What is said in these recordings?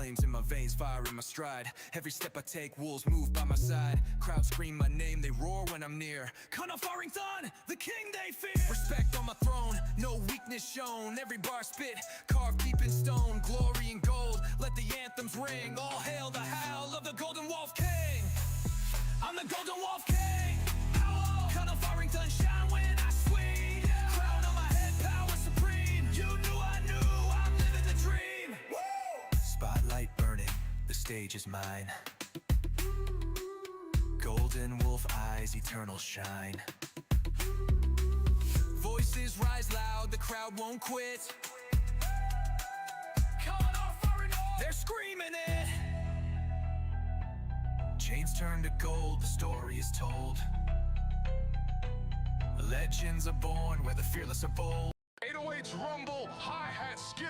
flames in my veins, fire in my stride. Every step I take, wolves move by my side. Crowds scream my name, they roar when I'm near. Colonel Farrington, the king they fear. Respect on my throne, no weakness shown. Every bar spit, carved deep in stone. Glory and gold, let the anthems ring. All hail the howl of the Golden Wolf King. I'm the Golden Wolf King. Colonel Farrington, shine when I swing. Crown on my head, power supreme. You knew I knew, I'm living the dream. Woo! Spotlight burning, the stage is mine. Golden wolf eyes, eternal shine. Voices rise loud, the crowd won't quit. They're screaming it. Chains turn to gold, the story is told. Legends are born where the fearless are bold. 808s rumble, hi-hat skitter,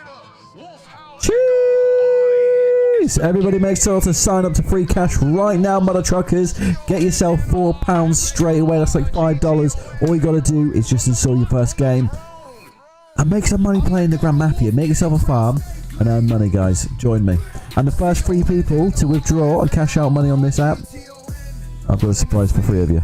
wolf howl. Jeez! Everybody make sure to sign up to free cash right now, mother truckers. Get yourself £4 straight away. That's like $5. All you gotta do is just install your first game and make some money playing the Grand Mafia. Make yourself a farm and earn money, guys. Join me. And the first 3 people to withdraw and cash out money on this app, I've got a surprise for 3 of you.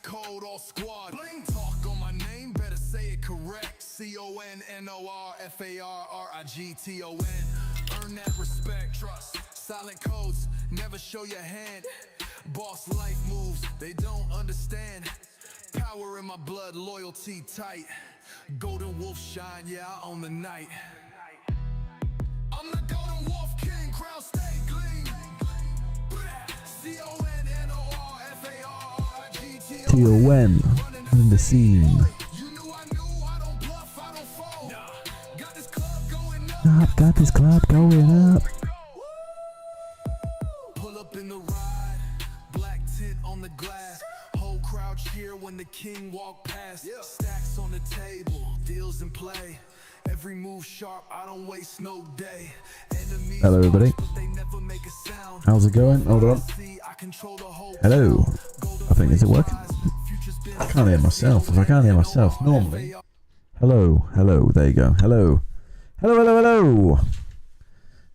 CONNORFARRIGTON. Earn that respect, trust, silent codes, never show your hand. Boss life moves, they don't understand. Power in my blood, loyalty tight. Golden wolf shine, yeah, I own the night. I'm the Golden Wolf King, crown stay gleam. CONNORFARRIGTON in the scene. I've got this club going up. Pull up in the ride, black tint on the glass. Whole crowd cheer when the king walk past. Stacks on the table, deals in play. Every move sharp, I don't waste no day. Enemies hello everybody. watch, but they never make a sound. How's it going? Hold on. Hello. I think, is it working? I can't hear myself. If I can't hear myself normally. Hello, hello, there you go. Hello. Hello, hello, hello.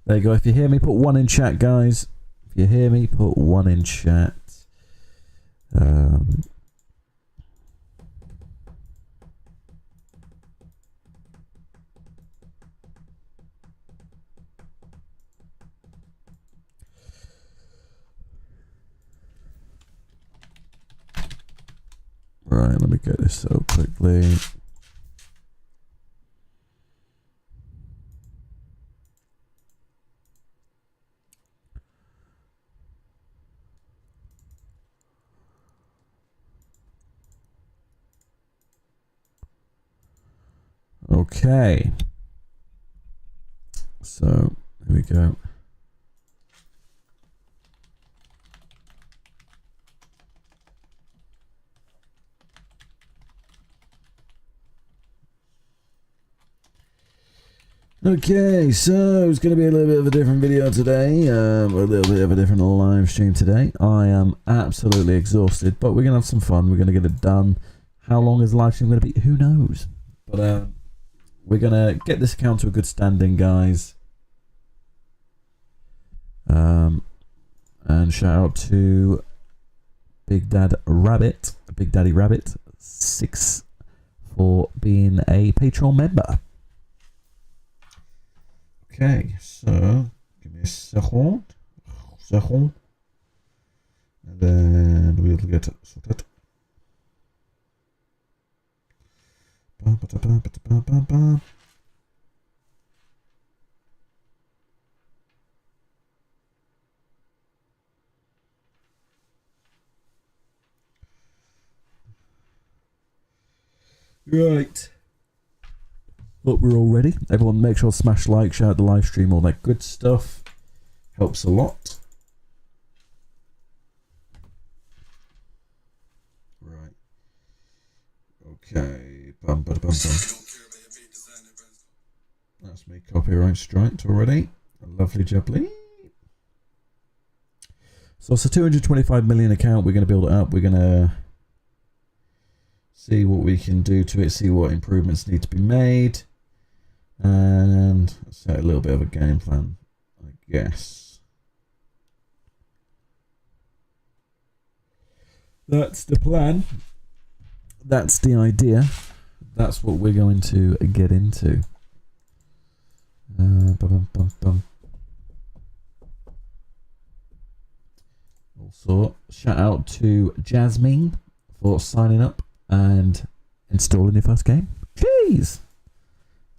There you go. If you hear me, put 1 in chat, guys. If you hear me, put 1 in chat. Right, let me get this so quickly. Okay, so here we go. Okay, so it's going to be a little bit of a different video today, a little bit of a different live stream today. I am absolutely exhausted, but we're going to have some fun. We're going to get it done. How long is the live stream going to be? Who knows? But we're going to get this account to a good standing, guys. And shout out to Big Daddy Rabbit 6 for being a Patreon member. Okay, so give me a second, and then we'll get it sorted. Right. Hope we're all ready. Everyone make sure to smash like, share out the live stream, all that good stuff. Helps a lot. Right. Okay. Bum, bum, bum, bum. That's me copyright striked already. Lovely jubbly. So it's a 225 million account. We're going to build it up. We're going to see what we can do to it, see what improvements need to be made, and set a little bit of a game plan, I guess. That's the plan. That's the idea. That's what we're going to get into. Also, shout out to Jasmine for signing up and installing your first game. Jeez!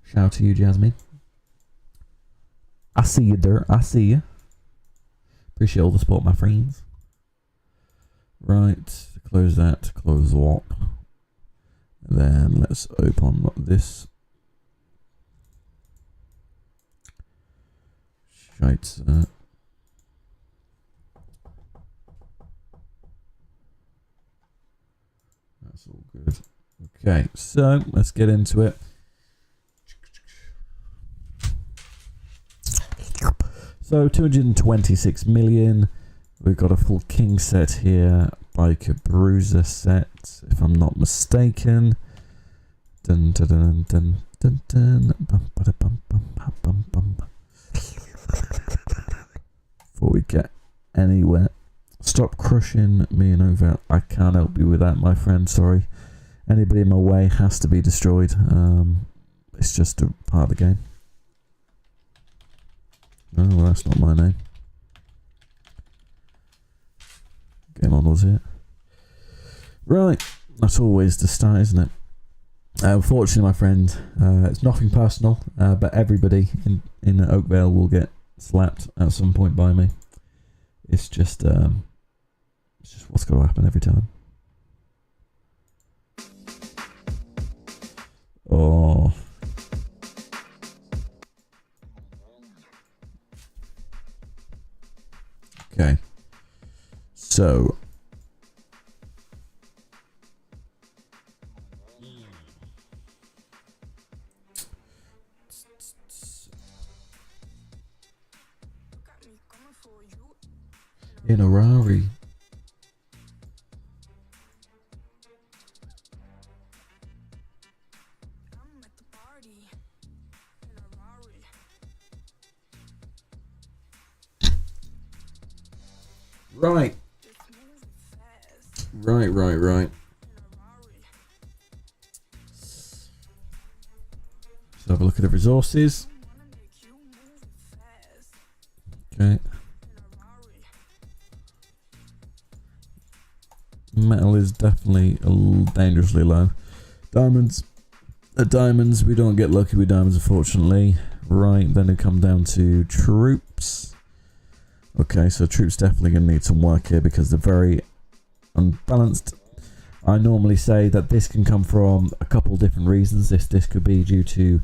Shout out to you, Jasmine. I see you there. I see you. Appreciate all the support, my friends. Right, close that. Close what? Then let's open this. Shite. That's all good. Okay, so let's get into it. So 226 million. We've got a full king set here. Biker bruiser set, if I'm not mistaken. Dun dun dun dun dun dun. Bum, bada, bum, bum, bum, bum. Before we get anywhere, stop crushing me and over. I can't help you with that, my friend. Sorry. Anybody in my way has to be destroyed. It's just a part of the game. Oh, well, that's not my name. Game on was it? Right, that's always the start, isn't it? Unfortunately, my friend, it's nothing personal, but everybody in Oakvale will get slapped at some point by me. It's just what's going to happen every time. Oh. Okay. So. In a Rari. Right. Right. So have a look at the resources. Okay. Metal is definitely dangerously low. Diamonds. Diamonds, we don't get lucky with diamonds, unfortunately. Right, then it come down to troops. Okay, so troops definitely going to need some work here because they're very unbalanced. I normally say that this can come from a couple different reasons. This could be due to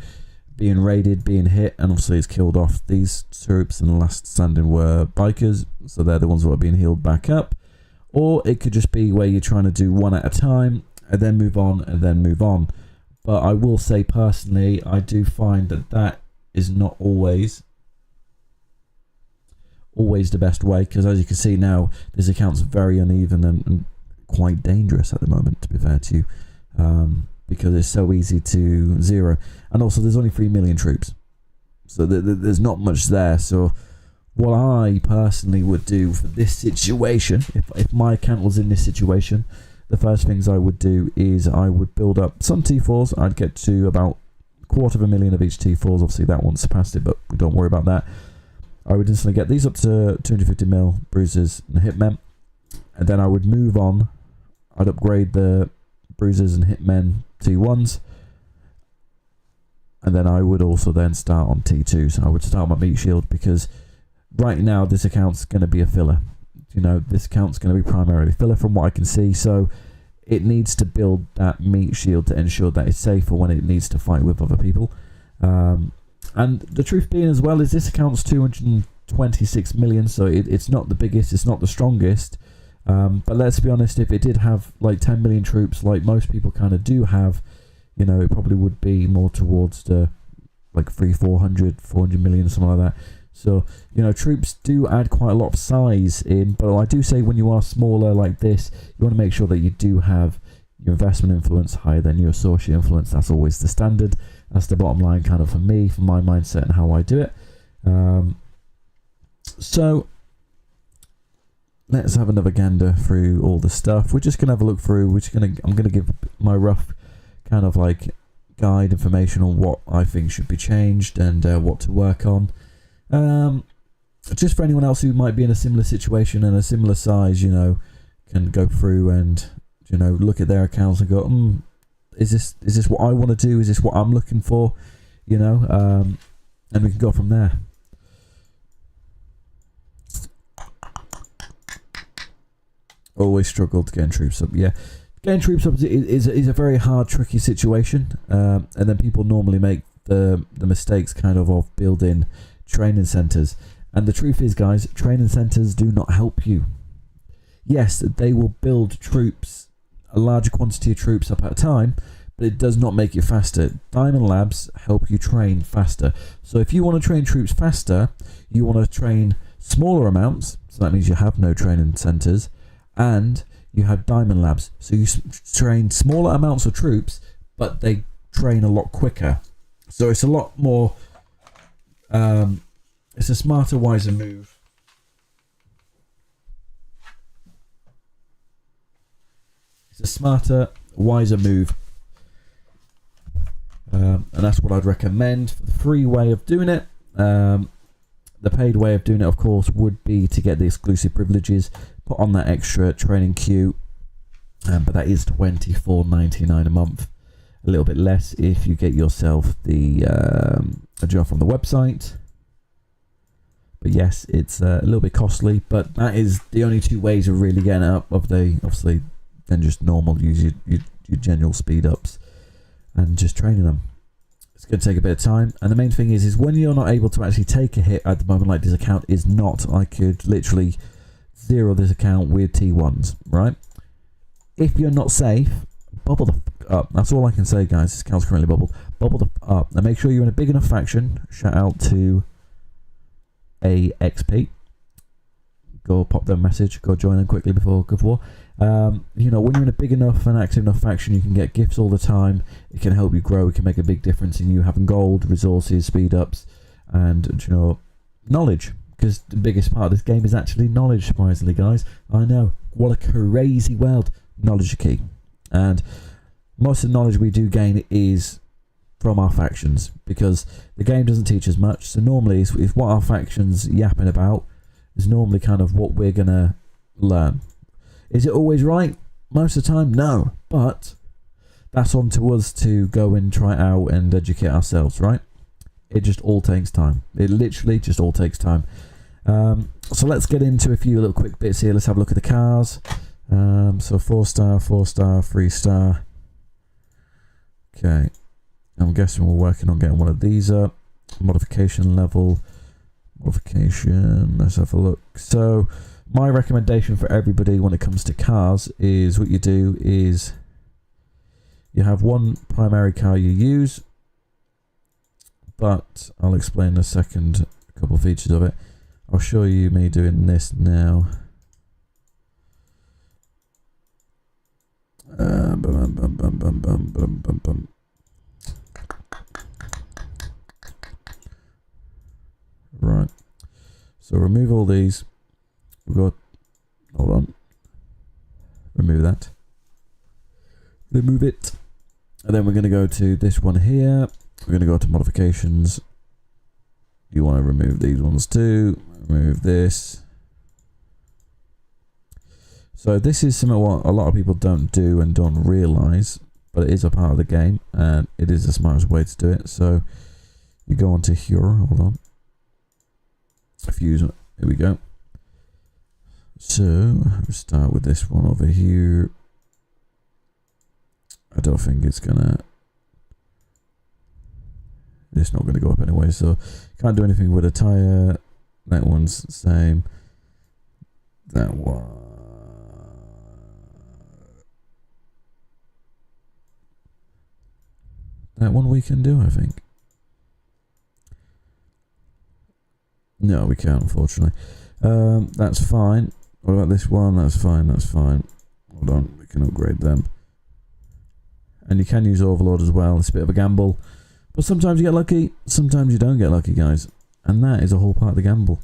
being raided, being hit, and obviously it's killed off these troops, and the last standing were bikers, so they're the ones who are being healed back up. Or it could just be where you're trying to do one at a time, and then move on, and then move on. But I will say personally, I do find that is not always the best way, because as you can see now, this account's very uneven and quite dangerous at the moment, to be fair to you, because it's so easy to zero. And also there's only 3 million troops, so there's not much there. So what I personally would do for this situation, if my account was in this situation, the first things I would do is I would build up some T4s. I'd get to about 250,000 of each T4s. Obviously that one surpassed it, but we don't worry about that. I would instantly get these up to 250 mil bruisers and hitmen, and then I would move on. I'd upgrade the bruisers and hitmen T1s, and then I would also then start on T2s. I would start my meat shield, because right now this account's going to be a filler. You know, this account's going to be primarily filler from what I can see, so it needs to build that meat shield to ensure that it's safe for when it needs to fight with other people. And the truth being as well is this account's 226 million, so it's not the biggest, it's not the strongest. But let's be honest, if it did have like 10 million troops, like most people kind of do have, you know, it probably would be more towards the like 400 million, something like that. So, you know, troops do add quite a lot of size in, but I do say when you are smaller like this, you want to make sure that you do have your investment influence higher than your associate influence. That's always the standard. That's the bottom line kind of for me, for my mindset and how I do it. So let's have another gander through all the stuff. We're just gonna have a look through. I'm gonna give my rough kind of like guide information on what I think should be changed and what to work on. Just for anyone else who might be in a similar situation and a similar size, you know, can go through and, you know, look at their accounts and go, is this what I want to do? Is this what I'm looking for? You know, and we can go from there. Always struggled getting troops up. Yeah, getting troops up is a very hard, tricky situation. And then people normally make the mistakes kind of building training centers. And the truth is, guys, training centers do not help you. Yes, they will build troops, a larger quantity of troops up at a time, but it does not make you faster. Diamond Labs help you train faster. So if you want to train troops faster, you want to train smaller amounts. So that means you have no training centers. And you have Diamond Labs, so you train smaller amounts of troops, but they train a lot quicker. So it's a lot more, it's a smarter, wiser move. It's a smarter, wiser move. And that's what I'd recommend for the free way of doing it. The paid way of doing it, of course, would be to get the exclusive privileges, put on that extra training queue, but that is $24.99 a month. A little bit less if you get yourself the a job from the website. But yes, it's a little bit costly, but that is the only two ways of really getting out of the, obviously, then just normal, use your general speed ups and just training them. It's going to take a bit of time, and the main thing is when you're not able to actually take a hit at the moment, like this account is not, I could literally zero this account with T1s, right? If you're not safe, bubble the f up. That's all I can say, guys. This account's currently bubbled. Bubble the f up, and make sure you're in a big enough faction. Shout out to AXP. Go pop them a message. Go join them quickly before Good War. You know, when you're in a big enough and active enough faction, you can get gifts all the time. It can help you grow. It can make a big difference in you having gold, resources, speed ups, and, you know, knowledge. Because the biggest part of this game is actually knowledge, surprisingly, guys. I know. What a crazy world. Knowledge is key. And most of the knowledge we do gain is from our factions, because the game doesn't teach us much. So normally, if what our factions yapping about is normally kind of what we're going to learn. Is it always right? Most of the time, no. But that's on to us to go and try it out and educate ourselves, right? It just all takes time. It literally just all takes time. So let's get into a few little quick bits here. Let's have a look at the cars. So 4-star, 4-star, 3-star. Okay. I'm guessing we're working on getting one of these up. Modification level. Modification. Let's have a look. So my recommendation for everybody when it comes to cars is what you do is you have one primary car you use, but I'll explain in a second a couple of features of it. I'll show you me doing this now. Right, so remove all these. We've got, hold on, remove that, remove it, and then we're going to go to this one here. We're going to go to modifications. You want to remove these ones too. Remove this. So this is something what a lot of people don't do and don't realize, but it is a part of the game and it is the smartest way to do it. So you go onto here, hold on, fuse, here we go. So we'll start with this one over here. I don't think it's gonna, it's not gonna go up anyway, so can't do anything with a tire. That one's the same. That one, we can do, I think. No, we can't, unfortunately. That's fine. What about this one? That's fine, that's fine. Hold on, we can upgrade them. And you can use Overlord as well. It's a bit of a gamble. But sometimes you get lucky, sometimes you don't get lucky, guys. And that is a whole part of the gamble.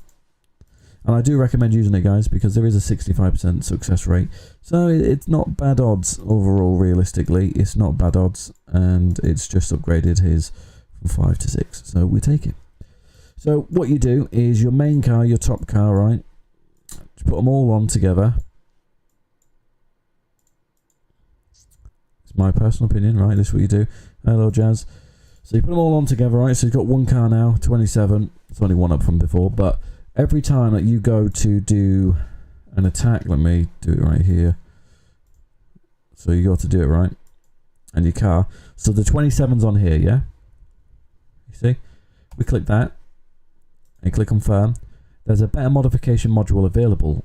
And I do recommend using it, guys, because there is a 65% success rate. So it's not bad odds overall, realistically. It's not bad odds. And it's just upgraded his from 5 to 6. So we take it. So what you do is your main car, your top car, right? Just put them all on together. It's my personal opinion, right? This is what you do. Hello, Jazz. So you put them all on together, right? So you've got one car now, 27. It's only one up from before, but every time that you go to do an attack, let me do it right here. So you got to do it, right? And your car. So the 27's on here, yeah? You see? We click that. And click confirm. There's a better modification module available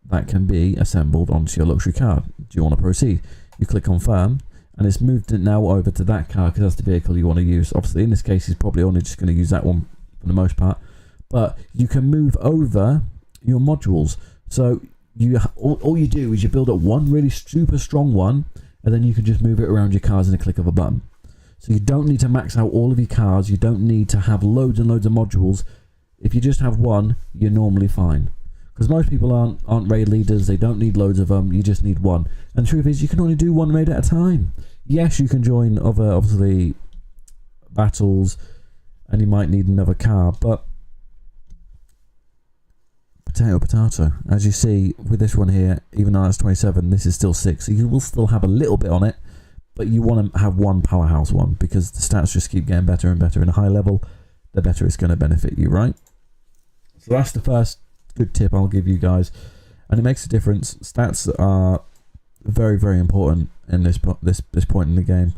that can be assembled onto your luxury car. Do you want to proceed? You click confirm. And it's moved it now over to that car because that's the vehicle you want to use. Obviously, in this case, he's probably only just going to use that one for the most part. But you can move over your modules. So all you do is you build up one really super strong one, and then you can just move it around your cars in a click of a button. So you don't need to max out all of your cars. You don't need to have loads and loads of modules. If you just have one, you're normally fine. Because most people aren't raid leaders. They don't need loads of them. You just need one. And the truth is, you can only do one raid at a time. Yes, you can join other, obviously, battles, and you might need another car, but potato. As you see with this one here, even though it's 27, this is still 6, so you will still have a little bit on it, but you want to have one powerhouse one, because the stats just keep getting better and better in a high level, the better it's going to benefit you, right? So that's the first good tip I'll give you guys, and it makes a difference. Stats are very, very important in this point in the game,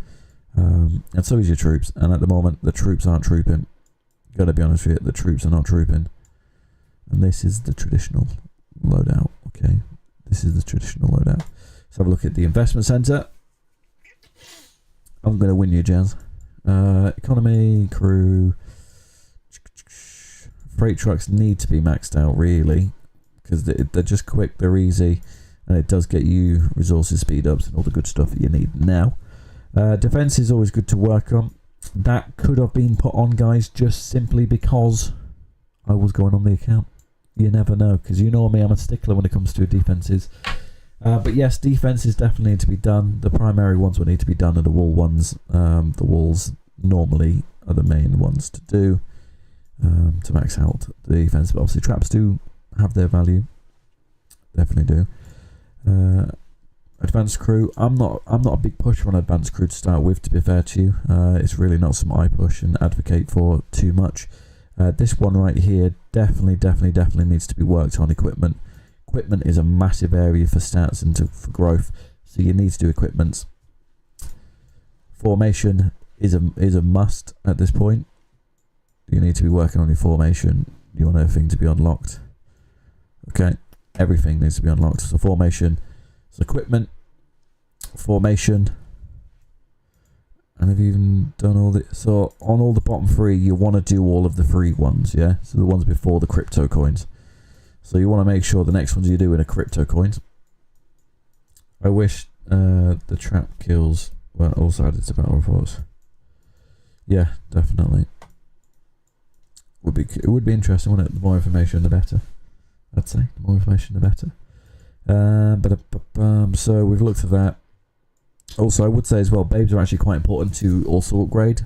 and so is your troops. And at the moment, the troops aren't trooping. Gotta be honest with you, the troops are not trooping. And this is the traditional loadout. Okay, this is the traditional loadout. Let's have a look at the investment center. I'm gonna win you, Jazz. Economy, crew, freight trucks need to be maxed out, really, because they're just quick, they're easy, and it does get you resources, speed ups, and all the good stuff that you need now. Defense is always good to work on. That could have been put on, guys, just simply because I was going on the account. You never know, because you know me, I'm a stickler when it comes to defenses. But yes, defenses definitely need to be done. The primary ones will need to be done are the wall ones. The walls normally are the main ones to do to max out the defense. But obviously traps do have their value. Definitely do. Advanced crew. I'm not a big pusher on advanced crew to start with, to be fair to you. It's really not something I push and advocate for too much. This one right here definitely needs to be worked on. Equipment is a massive area for stats and for growth, so you need to do equipments. Formation is a must at this point. You need to be working on your formation. You want everything to be unlocked. Okay, everything needs to be unlocked. So formation, so equipment, formation. And I've even done all the... So, on all the bottom three, you want to do all of the free ones, yeah? So, the ones before the crypto coins. So, you want to make sure the next ones you do are crypto coins. I wish the trap kills were also added to battle reports. Yeah, definitely. It would be interesting, wouldn't it? The more information, the better. I'd say. The more information, the better. So, we've looked at that. Also, I would say as well, babes are actually quite important to also upgrade,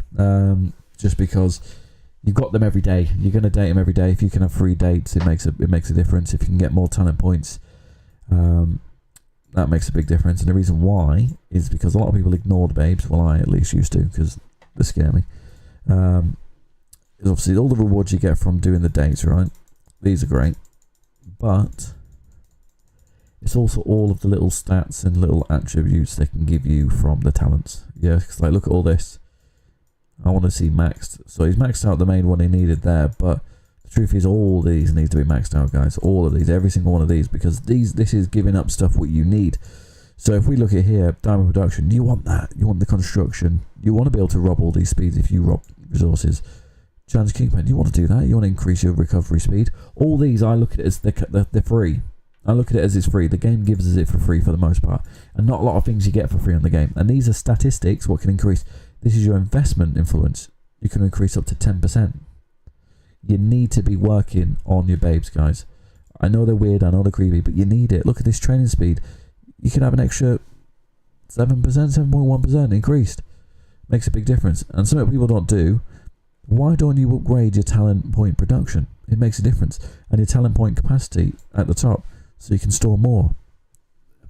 just because you've got them every day. You're going to date them every day. If you can have free dates, it makes a difference. If you can get more talent points, that makes a big difference. And the reason why is because a lot of people ignore the babes. Well, I at least used to, because they scare me. Obviously, all the rewards you get from doing the dates, right? These are great, but it's also all of the little stats and little attributes they can give you from the talents. Yeah, because like, look at all this. I want to see maxed. So he's maxed out the main one he needed there, but the truth is all these need to be maxed out, guys. All of these, every single one of these, because this is giving up stuff what you need. So if we look at here, diamond production, you want that. You want the construction. You want to be able to rob all these speeds if you rob resources. Challenge Kingpin, you want to do that? You want to increase your recovery speed? All these, I look at it as they're free. I look at it as it's free. The game gives us it for free for the most part. And not a lot of things you get for free on the game. And these are statistics, what can increase. This is your investment influence. You can increase up to 10%. You need to be working on your babes, guys. I know they're weird, I know they're creepy, but you need it. Look at this training speed. You can have an extra 7%, 7.1% increased. Makes a big difference. And something people don't do, why don't you upgrade your talent point production? It makes a difference. And your talent point capacity at the top, so you can store more.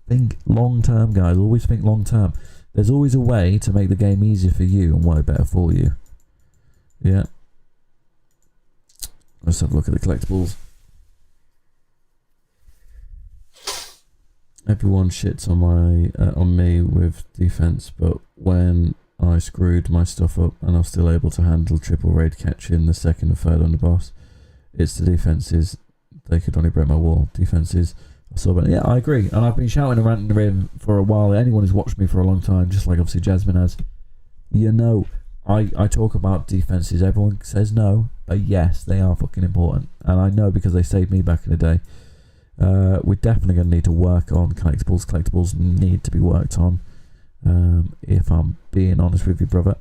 Think long term, guys. Always think long term. There's always a way to make the game easier for you and work better for you. Yeah. Let's have a look at the collectibles. Everyone shits on me with defense, but when I screwed my stuff up and I was still able to handle triple raid catching the second and third on the boss, it's the defenses. They could only break my wall. Defenses. Yeah, I agree. And I've been shouting and ranting in for a while. Anyone who's watched me for a long time, just like obviously Jasmine has, you know, I talk about defenses. Everyone says no, but yes, they are fucking important. And I know because they saved me back in the day. We're definitely going to need to work on collectibles. Collectibles need to be worked on. If I'm being honest with you, brother,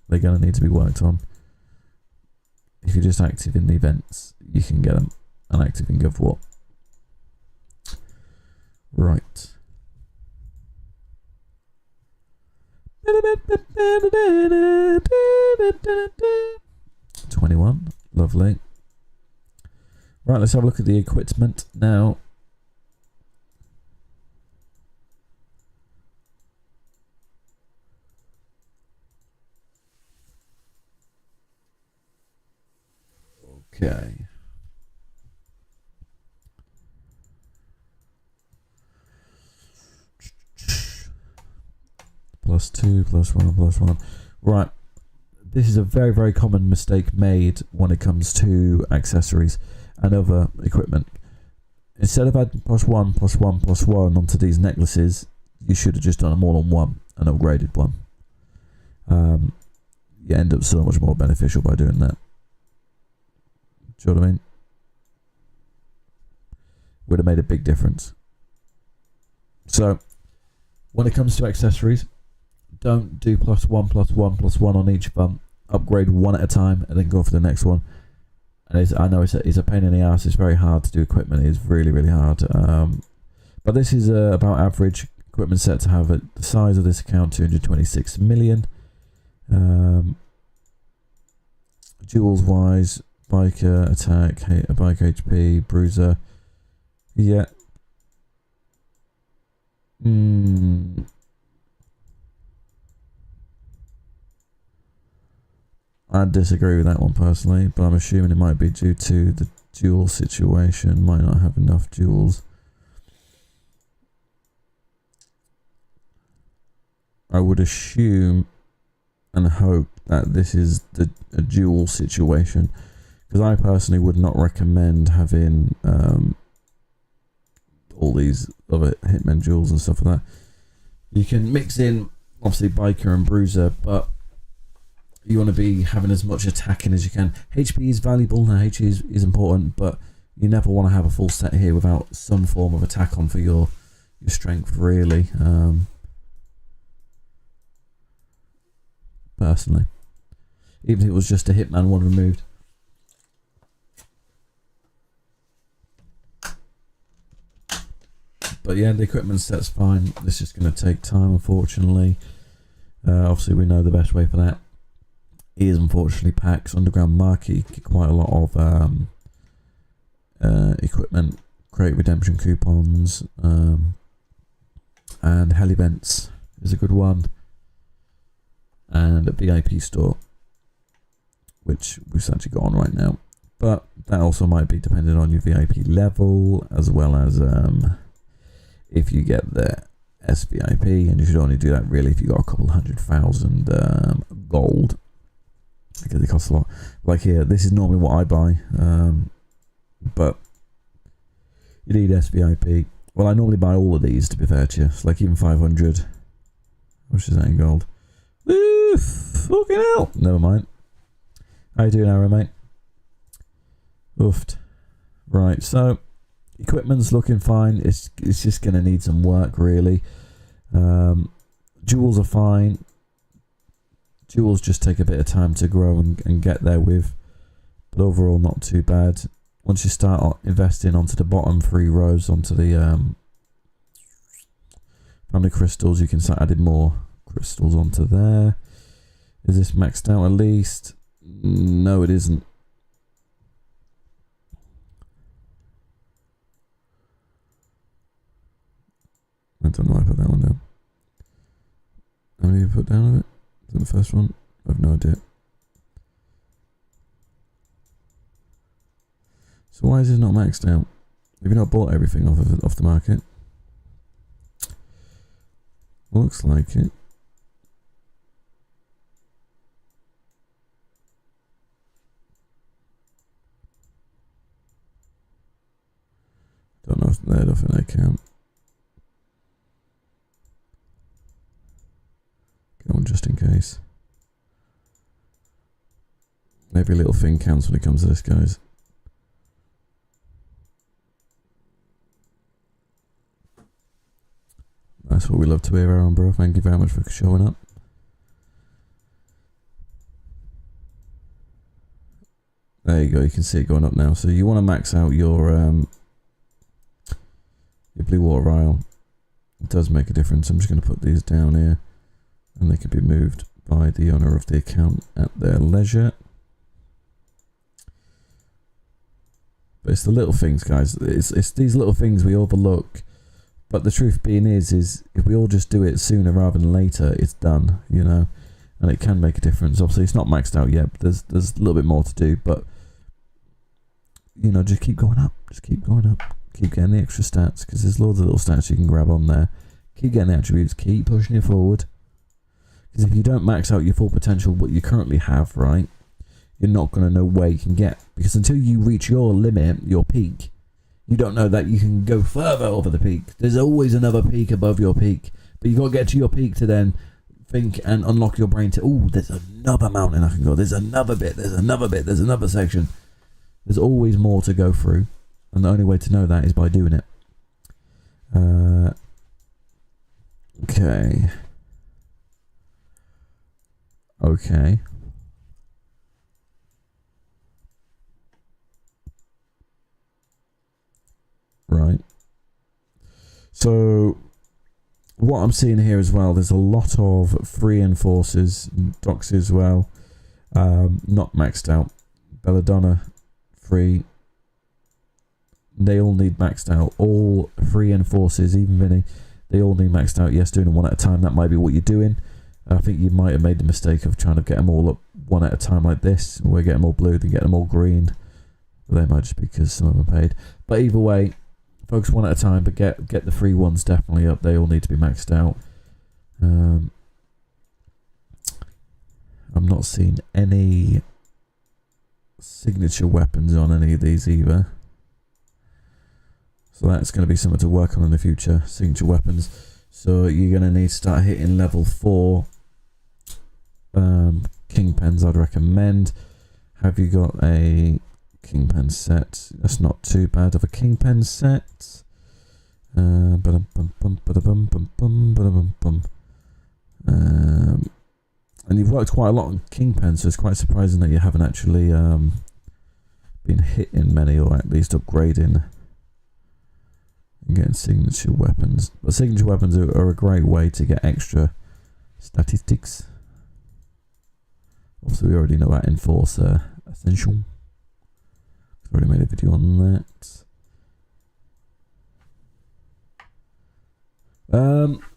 they're going to need to be worked on. If you're just active in the events, you can get them. And active in Gov War. Right. 21. Lovely. Right, let's have a look at the equipment now. Okay. +2, +1, +1. Right. This is a very, very common mistake made when it comes to accessories and other equipment. Instead of adding +1, +1, +1 onto these necklaces, you should have just done them all on one, an upgraded one. You end up so much more beneficial by doing that. Do you know what I mean? Would have made a big difference. So, when it comes to accessories, don't do +1, +1, +1 on each of them. Upgrade one at a time and then go for the next one. And I know it's a pain in the ass. It's very hard to do equipment. It's really, really hard. But this is about average equipment set to have the size of this account, 226 million. Jewels wise, biker, attack, bike HP, bruiser. Yeah. I disagree with that one personally, but I'm assuming it might be due to the jewel situation. Might not have enough jewels. I would assume and hope that this is a jewel situation, because I personally would not recommend having all these other hitman jewels and stuff like that. You can mix in obviously biker and bruiser, but you want to be having as much attacking as you can. HP is valuable and HP is important, but you never want to have a full set here without some form of attack on for your strength, really. Personally, even if it was just a hitman one removed. But yeah, the equipment set's fine. It's just going to take time, unfortunately. Obviously, we know the best way for that is unfortunately packs. Underground Market, you get quite a lot of equipment, create redemption coupons, and hell events is a good one, and a VIP store, which we've actually got on right now. But that also might be dependent on your VIP level, as well as if you get the SVIP, and you should only do that really if you got a couple 100,000 gold, because it costs a lot. Like here, this is normally what I buy, but you need SVIP. Well, I normally buy all of these, to be fair to you. It's like even 500, which is that in gold. Woo, fucking hell. Never mind. How you doing, Aaron, mate? Oofed. Right, so equipment's looking fine. It's just going to need some work, really. Jewels are fine. Jewels just take a bit of time to grow and get there with, but overall not too bad. Once you start investing onto the bottom 3 rows, onto the family crystals, you can start adding more crystals onto there. Is this maxed out at least? No, it isn't. I don't know why I put that one down. How many you put down of it? Is that the first one? I have no idea. So why is this not maxed out? Have you not bought everything off the market? Looks like it. Don't know if I don't think they count. Go on just in case. Every little thing counts when it comes to this, guys. That's what we love to hear, Aaron, bro. Thank you very much for showing up. There you go. You can see it going up now. So you want to max out your blue water vial. It does make a difference. I'm just going to put these down here, and they can be moved by the owner of the account at their leisure. But it's the little things, guys. It's these little things we overlook. But the truth being is if we all just do it sooner rather than later, it's done, you know, and it can make a difference. Obviously, it's not maxed out yet. But there's a little bit more to do, but you know, just keep going up. Just keep going up. Keep getting the extra stats, because there's loads of little stats you can grab on there. Keep getting the attributes. Keep pushing it forward. Because if you don't max out your full potential, what you currently have, right, you're not going to know where you can get. Because until you reach your limit, your peak, you don't know that you can go further over the peak. There's always another peak above your peak. But you've got to get to your peak to then think and unlock your brain to, oh, there's another mountain I can go. There's another bit. There's another bit. There's another section. There's always more to go through. And the only way to know that is by doing it. Okay. Okay. Right. So, what I'm seeing here as well, there's a lot of free enforcers, docs as well, not maxed out. Belladonna, free. They all need maxed out. All free enforcers, even Vinny, they all need maxed out. Yes, doing them one at a time, that might be what you're doing. I think you might have made the mistake of trying to get them all up one at a time like this. We're getting them all blue, then get them all green. But they might just be because some of them are paid. But either way, focus one at a time, but get the free ones definitely up. They all need to be maxed out. I'm not seeing any signature weapons on any of these either. So that's going to be something to work on in the future, signature weapons. So you're going to need to start hitting level 4 kingpens, I'd recommend. Have you got a kingpen set? That's not too bad of a kingpen set. And you've worked quite a lot on kingpens, so it's quite surprising that you haven't actually been hitting many, or at least upgrading and getting signature weapons. But signature weapons are a great way to get extra statistics. Also, we already know about Enforcer Essential. I've already made a video on that.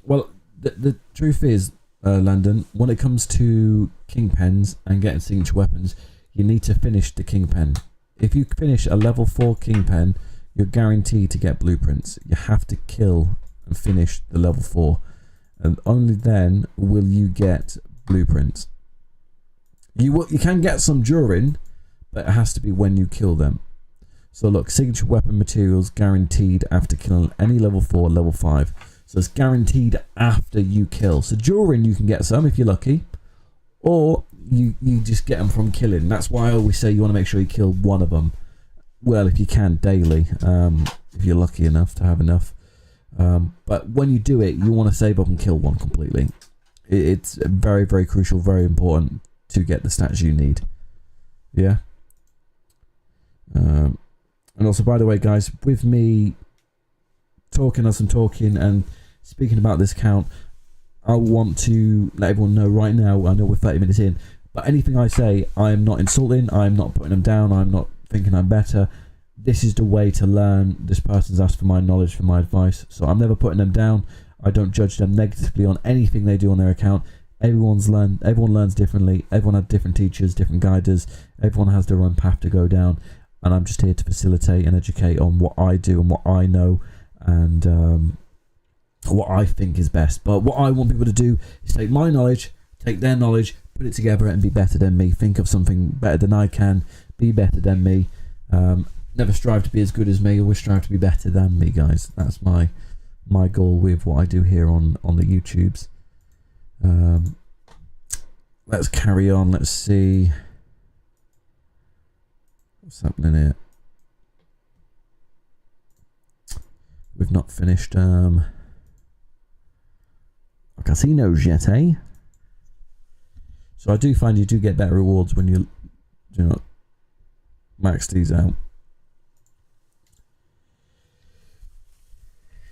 Well, the truth is, Landon, when it comes to kingpens and getting signature weapons, you need to finish the kingpen. If you finish a level 4 kingpen, you're guaranteed to get blueprints. You have to kill and finish the level 4, and only then will you get blueprints. You can get some during, but it has to be when you kill them. So look, signature weapon materials guaranteed after killing any level 4, level 5. So it's guaranteed after you kill. So during you can get some if you're lucky, or you just get them from killing. That's why I always say you want to make sure you kill one of them. Well, if you can, daily, if you're lucky enough to have enough. But when you do it, you want to save up and kill one completely. It's very, very crucial, very important to get the stats you need. Yeah. And also, by the way, guys, with me talking as I'm talking and speaking about this account, I want to let everyone know right now, I know we're 30 minutes in, but anything I say, I'm not insulting, I'm not putting them down, I'm not thinking I'm better. This is the way to learn. This person's asked for my knowledge, for my advice, so I'm never putting them down. I don't judge them negatively on anything they do on their account. Everyone learns differently, everyone has different teachers, different guiders, everyone has their own path to go down, and I'm just here to facilitate and educate on what I do and what I know, and what I think is best. But what I want people to do is take my knowledge, take their knowledge, put it together and be better than me. Think of something better than I can, be better than me. Never strive to be as good as me, always strive to be better than me, guys. That's my goal with what I do here on the YouTubes. Let's carry on. Let's see what's happening here. We've not finished casinos yet, eh? So I do find you do get better rewards when you max these out.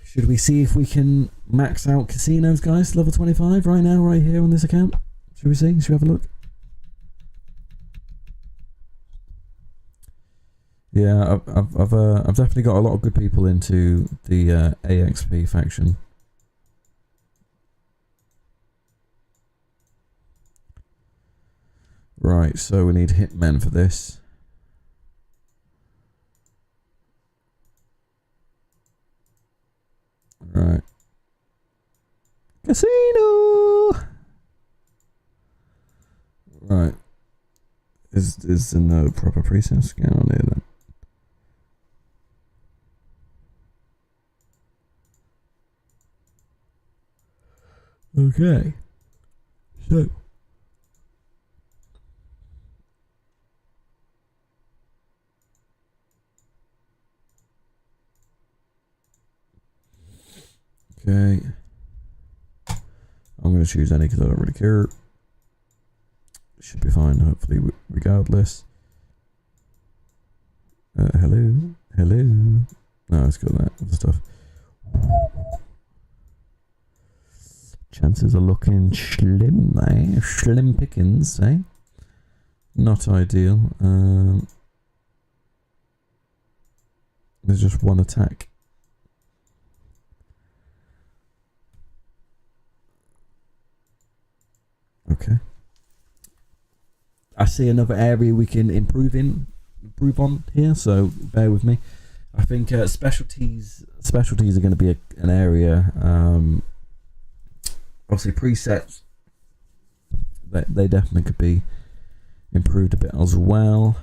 Should we see if we can max out casinos, guys? Level 25 right now, right here on this account. Should we see? Should we have a look? Yeah, I've definitely got a lot of good people into the AXP faction. Right, so we need hitmen for this. Right. Casino! Right. Is there no proper precinct scan on here then? Okay. So. Okay. I'm going to choose any because I don't really care. Should be fine, hopefully, regardless. Hello? Hello? No, let's go with that other stuff. Chances are looking slim, eh? Slim pickings, eh? Not ideal. There's just one attack. Okay. I see another area we can improve on here, so bear with me. I think specialties are going to be an area. Obviously, presets they definitely could be improved a bit as well.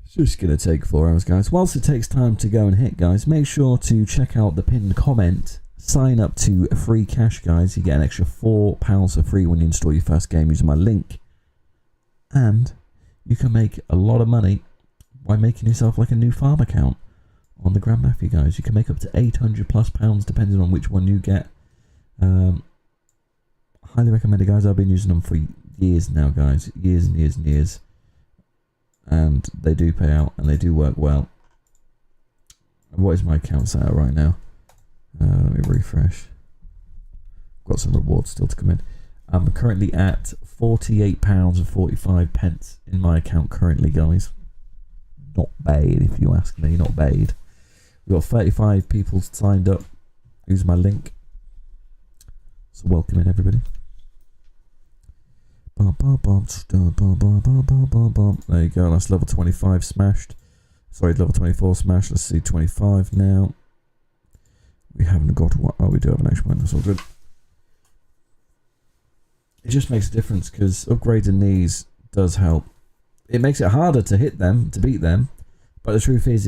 It's just going to take 4 hours, guys. Whilst it takes time to go and hit, guys, make sure to check out the pinned comment. Sign up to free cash, guys. You get an extra £4 for free when you install your first game using my link. And you can make a lot of money by making yourself like a new farm account on the Grand Mafia, guys. You can make up to £800+ depending on which one you get. Highly recommended, guys. I've been using them for years now, guys. Years and years and years. And they do pay out and they do work well. What is my account set at right now? Let me refresh. Got some rewards still to come in. I'm currently at £48.45 in my account currently, guys. Not bad, if you ask me. Not bad. We've got 35 people signed up. Use my link. So welcome in, everybody. There you go, that's level 25 smashed. Sorry, level 24 smashed. Let's see 25 now. We haven't got one. Oh, we do have an action point. That's all good. it just makes a difference because upgrading these does help. It makes it harder to hit them, to beat them, but the truth is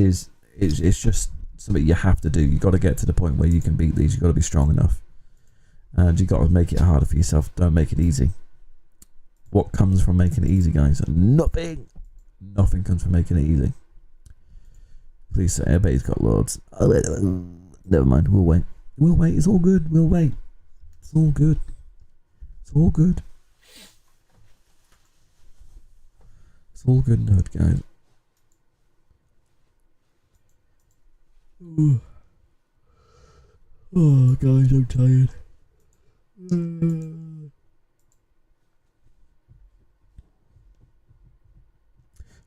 it's just something you have to do. You got to get to the point where you can beat these. You got to be strong enough, and you got to make it harder for yourself. Don't make it easy. What comes from making it easy, guys? Nothing. Nothing comes from making it easy. Please say, I bet he's got loads. Never mind. We'll wait. We'll wait. It's all good. We'll wait. It's all good. It's all good. It's all good, nerd, guys. Oh, guys, I'm tired.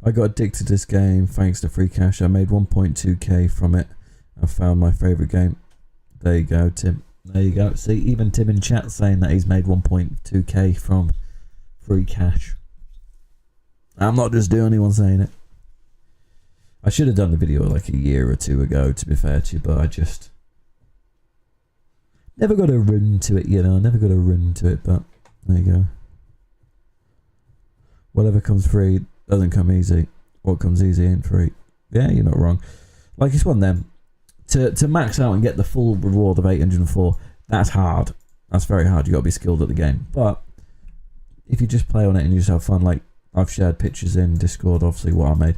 I got addicted to this game thanks to free cash. I made 1.2k from it. I found my favourite game. There you go, Tim. There you go. See, even Tim in chat saying that he's made 1.2k from free cash. I'm not just the only one saying it. I should have done the video like a year or two ago, to be fair to you, but I just never got a run to it, you know. Never got a run to it, but there you go. Whatever comes free doesn't come easy. What comes easy ain't free. Yeah, you're not wrong. Like, it's one of them. To max out and get the full reward of 804, that's hard. That's very hard. You got to be skilled at the game. But if you just play on it and you just have fun, like I've shared pictures in Discord, obviously what I made.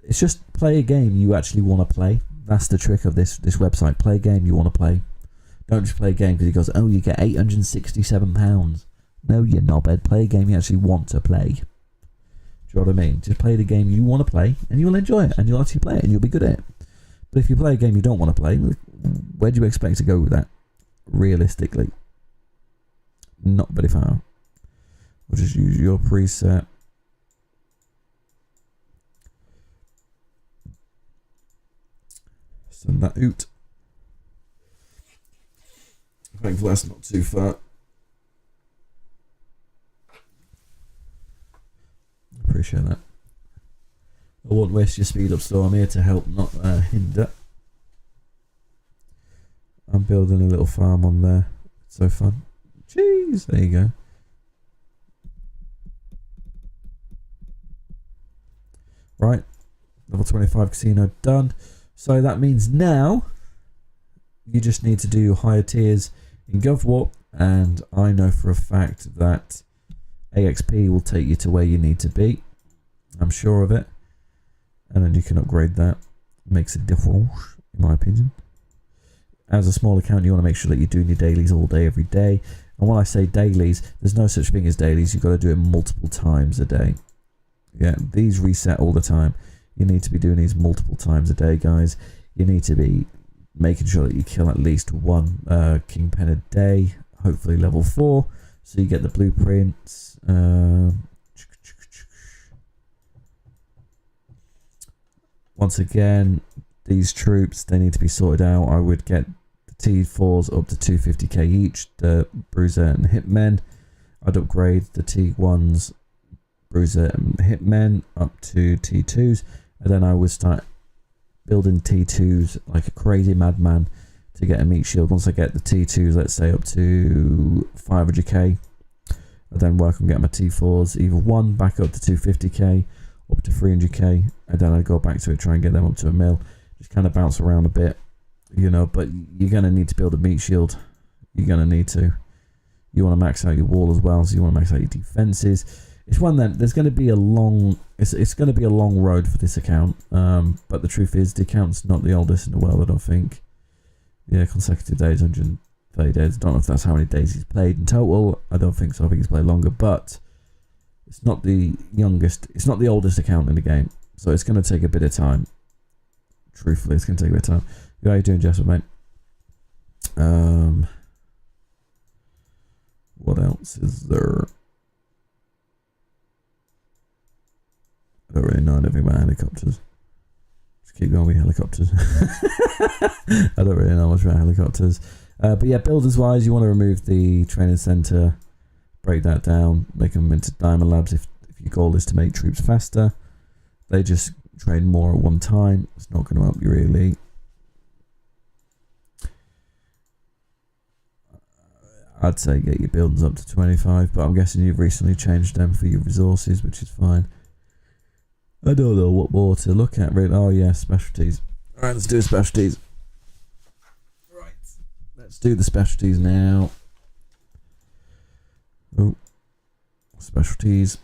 It's just play a game you actually want to play. That's the trick of this website. Play a game you want to play. Don't just play a game because it goes, oh, you get £867. No, you knobhead. Play a game you actually want to play. Do you know what I mean? Just play the game you want to play and you'll enjoy it and you'll actually play it and you'll be good at it. But if you play a game you don't want to play, where do you expect to go with that? Realistically. Not very far. We'll just use your preset. Send that out. Thankfully that's not too far. Appreciate that. I won't waste your speed up, so I'm here to help, not hinder. I'm building a little farm on there. It's so fun. Jeez, there you go. Right, level 25 casino done. So that means now you just need to do higher tiers in GovWarp, and I know for a fact that AXP will take you to where you need to be. I'm sure of it. And then you can upgrade that. Makes a difference, in my opinion. As a small account, you want to make sure that you're doing your dailies all day, every day. And when I say dailies, there's no such thing as dailies. You've got to do it multiple times a day. Yeah, these reset all the time. You need to be doing these multiple times a day, guys. You need to be making sure that you kill at least one kingpin a day. Hopefully level 4. So you get the blueprints. Once again, these troops, they need to be sorted out. I would get the T4s up to 250k each, the Bruiser and Hitmen. I'd upgrade the T1s, Bruiser and Hitmen up to T2s, and then I would start building T2s like a crazy madman to get a meat shield. Once I get the T2s, let's say up to 500k, I then work on getting my T4s, either one back up to 250k, up to 300k, and then I go back to it, try and get them up to a mil. Just kind of bounce around a bit, you know, but you're going to need to build a meat shield. You're going to need to. You want to max out your wall as well, so you want to max out your defenses. It's one that there's going to be a long, it's going to be a long road for this account, but the truth is the account's not the oldest in the world, I don't think. Yeah, consecutive days, 130 days. I don't know if that's how many days he's played in total. I don't think so. I think he's played longer, but it's not the youngest, it's not the oldest account in the game, so it's going to take a bit of time. Truthfully, it's going to take a bit of time. How are you doing, Jessup, mate? What else is there? I don't really know anything about helicopters. Just keep going with helicopters. I don't really know much about helicopters. But yeah, builders wise, you want to remove the training center, break that down, make them into diamond labs if your goal is to make troops faster. They just train more at one time. It's not going to help you really. I'd say get your buildings up to 25, but I'm guessing you've recently changed them for your resources, which is fine. I don't know what more to look at, really. Oh yeah, specialties. Alright, let's do specialties. Right, let's do the specialties now. Oh, specialties.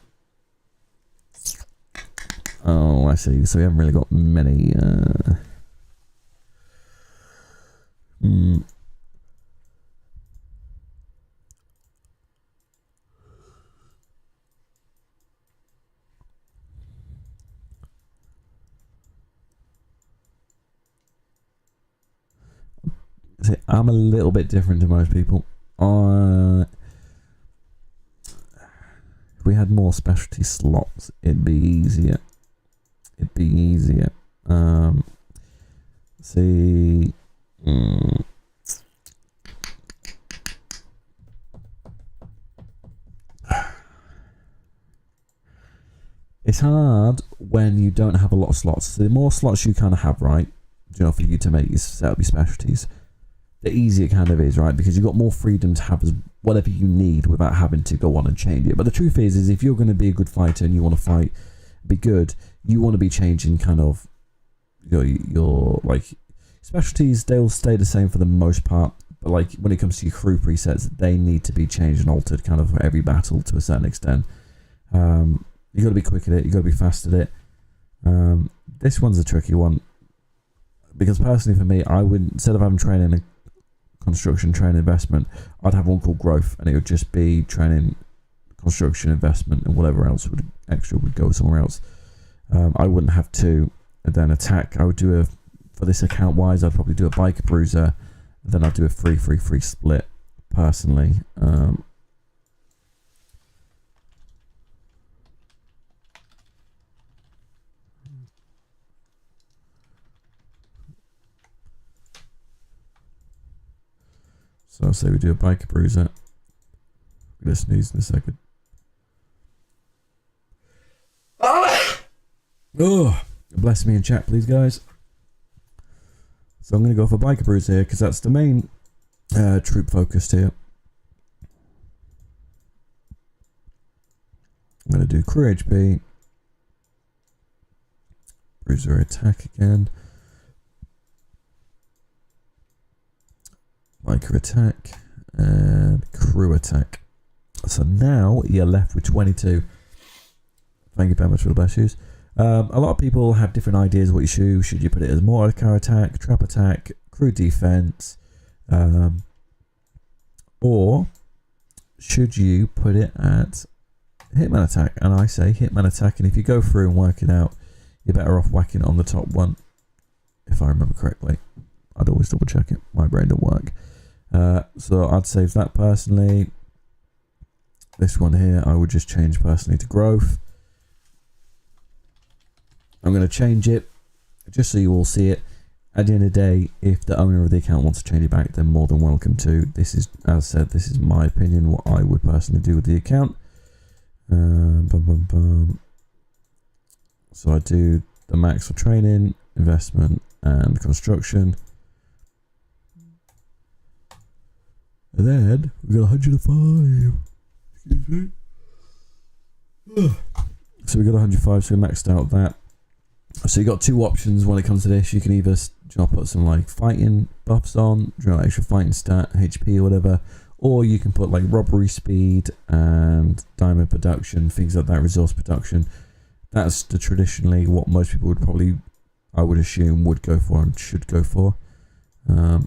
Oh, I see. So we haven't really got many. See, I'm a little bit different to most people. If we had more specialty slots, it'd be easier. See. It's hard when you don't have a lot of slots. So the more slots you kind of have, right, you know, for you to make set up your specialties, the easier it kind of is, right? Because you've got more freedom to have whatever you need without having to go on and change it. But the truth is if you're going to be a good fighter and you want to fight, be good, you want to be changing kind of your like specialties. They'll stay the same for the most part, but like when it comes to your crew presets, they need to be changed and altered kind of for every battle to a certain extent. You got to be quick at it, you got to be fast at it. This one's a tricky one because personally for me, I would, instead of having training and construction, training, investment, I'd have one called growth, and it would just be training, construction, investment, and whatever else would go somewhere else. I wouldn't have two. And then attack, I would do for this account wise, I'd probably do a biker bruiser, and then I'd do a 3-3-3 split personally. So I'll say we do a biker bruiser. I'm gonna sneeze in a second. Oh, bless me in chat, please, guys. So I'm going to go for biker bruiser here because that's the main troop focused here. I'm going to do crew HP, bruiser attack again, biker attack, and crew attack. So now you're left with 22. Thank you very much for the best shoes. A lot of people have different ideas of what you shoot. Should you put it as mortar car attack, trap attack, crew defense, or should you put it at hitman attack? And I say hitman attack, and if you go through and work it out, you're better off whacking it on the top one, if I remember correctly. I'd always double check it, my brain don't work. So I'd save that personally. This one here I would just change personally to growth. I'm going to change it just so you all see it. At the end of the day, if the owner of the account wants to change it back, they're more than welcome to. This is, as I said, this is my opinion, what I would personally do with the account. So I do the max for training, investment, and construction. And then we got 105. Excuse me. So we got 105, so we maxed out that. So you got two options when it comes to this. You can either put some like fighting buffs on, extra fighting stat, HP or whatever, or you can put like robbery speed and diamond production, things like that, resource production. That's traditionally what most people would probably, I would assume, would go for and should go for. But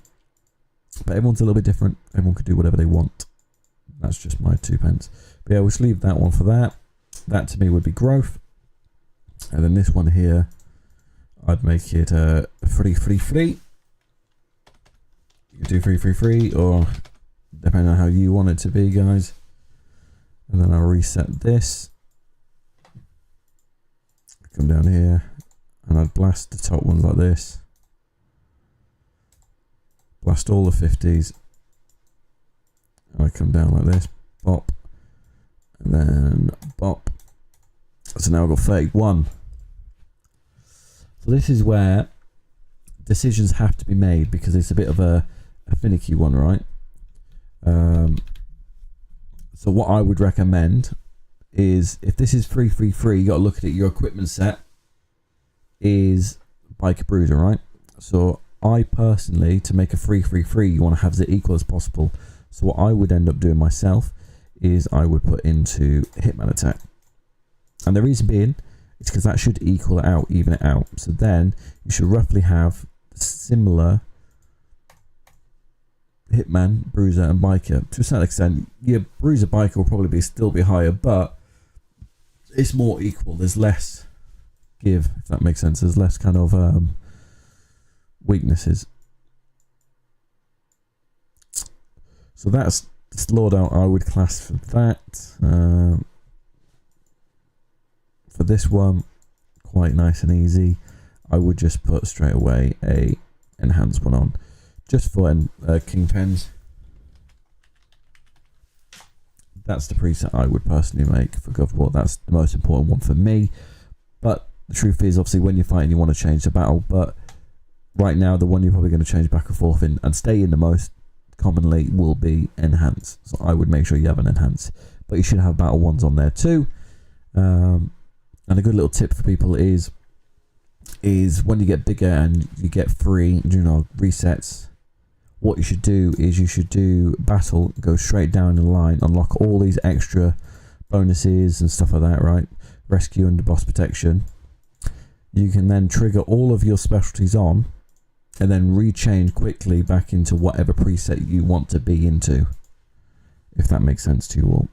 everyone's a little bit different. Everyone could do whatever they want. That's just my 2 pence. But yeah, we'll just leave that one for that. That to me would be growth. And then this one here, I'd make it 3-3-3. You can do 3-3-3, or depending on how you want it to be, guys. And then I'll reset this. Come down here, and I'd blast the top ones like this. Blast all the 50s. And I come down like this, bop, and then bop. So now I've got 31. So this is where decisions have to be made because it's a bit of a finicky one, right? So what I would recommend is, if this is free, you got to look at it. Your equipment set is Biker Bruiser, right? So I personally, to make a free, you want to have it equal as possible. So what I would end up doing myself is I would put into Hitman Attack. And the reason being, it's because that should equal it out, even it out. So then you should roughly have similar Hitman, Bruiser and Biker. To a certain extent, your Bruiser, Biker will probably still be higher, but it's more equal. There's less give, if that makes sense. There's less kind of weaknesses. So that's the loadout I would class for that. For this one, quite nice and easy. I would just put straight away a enhanced one on, just for Kingpins. That's the preset I would personally make for God of War. That's the most important one for me. But the truth is, obviously, when you're fighting, you want to change the battle. But right now, the one you're probably going to change back and forth in and stay in the most commonly will be enhanced. So I would make sure you have an enhanced. But you should have battle ones on there too. And a good little tip for people is when you get bigger and you get free, resets, what you should do is you should do battle, go straight down the line, unlock all these extra bonuses and stuff like that, right? Rescue and boss protection. You can then trigger all of your specialties on and then rechange quickly back into whatever preset you want to be into, if that makes sense to you all.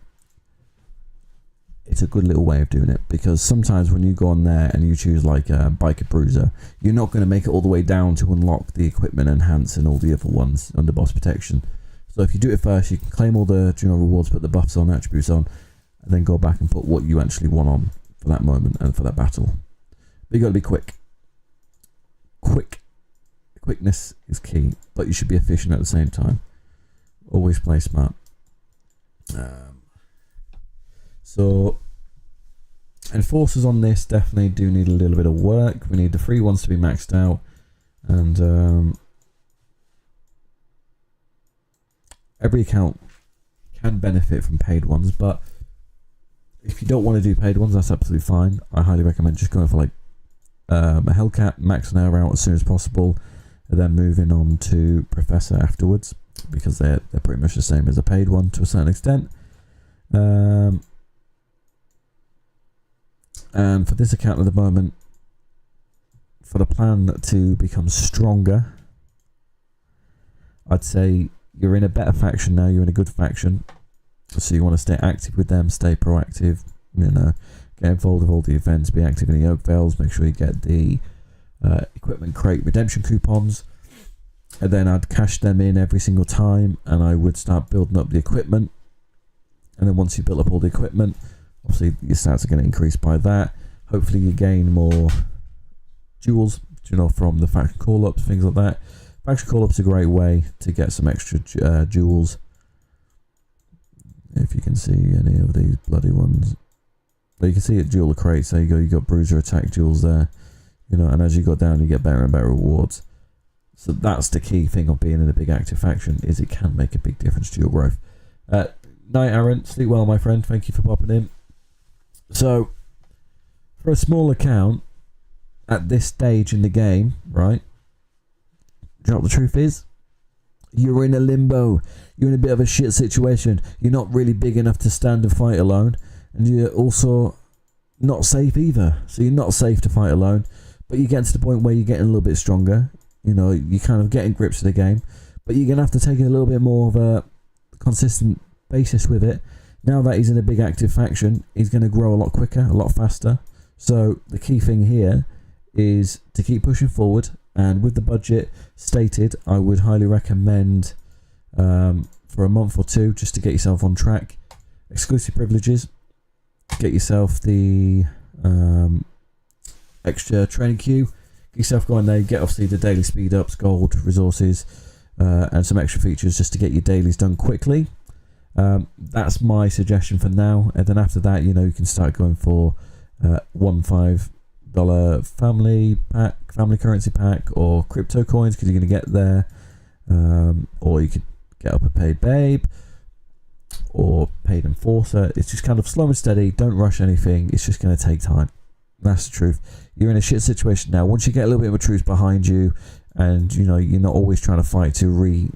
It's a good little way of doing it, because sometimes when you go on there and you choose like a Biker Bruiser, you're not going to make it all the way down to unlock the equipment enhance and all the other ones under boss protection. So if you do it first, you can claim all the rewards, put the buffs on, attributes on, and then go back and put what you actually want on for that moment and for that battle. But you got to be quick. Quickness is key, but you should be efficient at the same time. Always play smart. So enforcers on this definitely do need a little bit of work. We need the free ones to be maxed out, and every account can benefit from paid ones, but if you don't want to do paid ones, that's absolutely fine. I highly recommend just going for like a Hellcat, maxing her out as soon as possible, and then moving on to Professor afterwards, because they're pretty much the same as a paid one to a certain extent. And for this account at the moment, for the plan to become stronger, I'd say you're in a better faction now. You're in a good faction, so you want to stay active with them, stay proactive, get involved with all the events, be active in the Oak Vales, make sure you get the equipment crate redemption coupons, and then I'd cash them in every single time, and I would start building up the equipment. And then once you build up all the equipment, obviously your stats are going to increase by that. Hopefully you gain more jewels, from the faction call-ups, things like that. Faction call-ups are a great way to get some extra jewels. If you can see any of these bloody ones. But you can see it jewel crates. There you go, you got Bruiser attack jewels there. And as you go down, you get better and better rewards. So that's the key thing of being in a big active faction, is it can make a big difference to your growth. Night Aaron, sleep well my friend, thank you for popping in. So for a small account at this stage in the game, right, do you know what the truth is? You're in a limbo. You're in a bit of a shit situation. You're not really big enough to stand and fight alone, and you're also not safe either. So you're not safe to fight alone, but you're getting to the point where you're getting a little bit stronger. You're kind of getting grips to the game, but you're gonna have to take a little bit more of a consistent basis with it. Now that he's in a big active faction, he's going to grow a lot quicker, a lot faster. So the key thing here is to keep pushing forward, and with the budget stated, I would highly recommend for a month or two, just to get yourself on track, exclusive privileges, get yourself the extra training queue, get yourself going there, get obviously the daily speed ups, gold, resources, and some extra features just to get your dailies done quickly. That's my suggestion for now, and then after that, you can start going for $1 family currency pack, or crypto coins, because you're going to get there, or you could get up a paid babe, or paid enforcer. It's just kind of slow and steady. Don't rush anything. It's just going to take time. That's the truth. You're in a shit situation now. Once you get a little bit of a truce behind you, and you know you're not always trying to fight to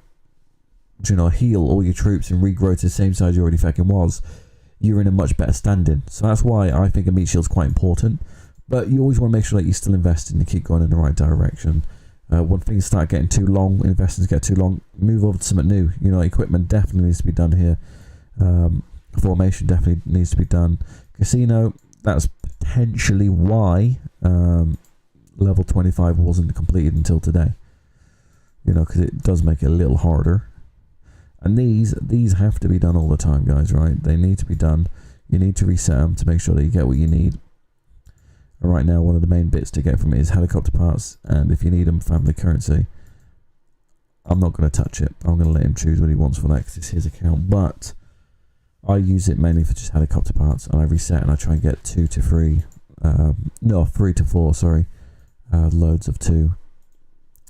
heal all your troops and regrow to the same size you already fucking was, you're in a much better standing. So that's why I think a meat shield's quite important. But you always want to make sure that you still invest and you keep going in the right direction. When things start getting too long, investments get too long, move over to something new. You know, equipment definitely needs to be done here. Formation definitely needs to be done. Casino, that's potentially why level 25 wasn't completed until today. You know, because it does make it a little harder. And these have to be done all the time, guys, right? They need to be done. You need to reset them to make sure that you get what you need. And right now, one of the main bits to get from it is helicopter parts, and if you need them, family currency. I'm not going to touch it. I'm going to let him choose what he wants for that because it's his account. But I use it mainly for just helicopter parts, and I reset and I try and get 3 to 4, sorry, loads of 2.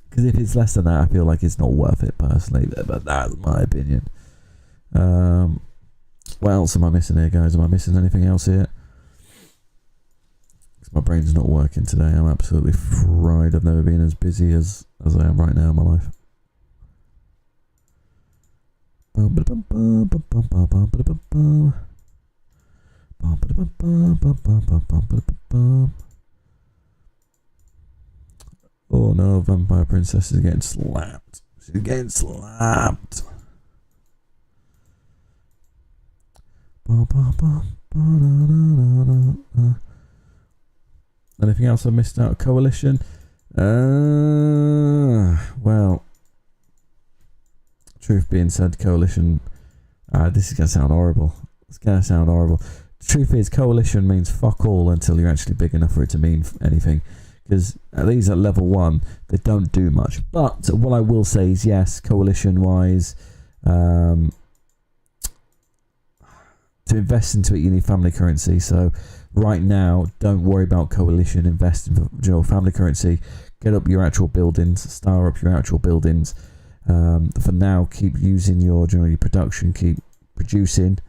Because if it's less than that, I feel like it's not worth it personally. But that's my opinion. What else am I missing here, guys? Am I missing anything else here? My brain's not working today. I'm absolutely fried. I've never been as busy as I am right now in my life. Oh no, Vampire Princess is getting slapped. She's getting slapped. Anything else I missed out? Coalition? Well, truth being said, Coalition, this is going to sound horrible. It's going to sound horrible. The truth is, Coalition means fuck all until you're actually big enough for it to mean anything. Because these at level 1, they don't do much. But what I will say is, yes, Coalition-wise, to invest into it, you need family currency. So right now, don't worry about Coalition. Invest in family currency. Get up your actual buildings. Star up your actual buildings. For now, keep using your production. Keep producing.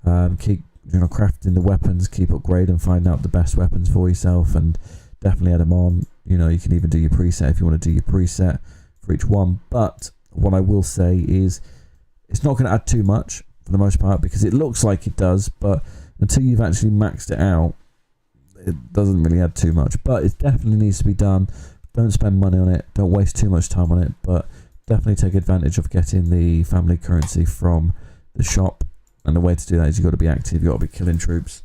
Keep crafting the weapons. Keep upgrading. Find out the best weapons for yourself, and definitely add them on. You can even do your preset if you want to do your preset for each one. But what I will say is, it's not going to add too much for the most part, because it looks like it does, but until you've actually maxed it out, it doesn't really add too much. But it definitely needs to be done. Don't spend money on it. Don't waste too much time on it. But definitely take advantage of getting the family currency from the shop. And the way to do that is you've got to be active. You've got to be killing troops.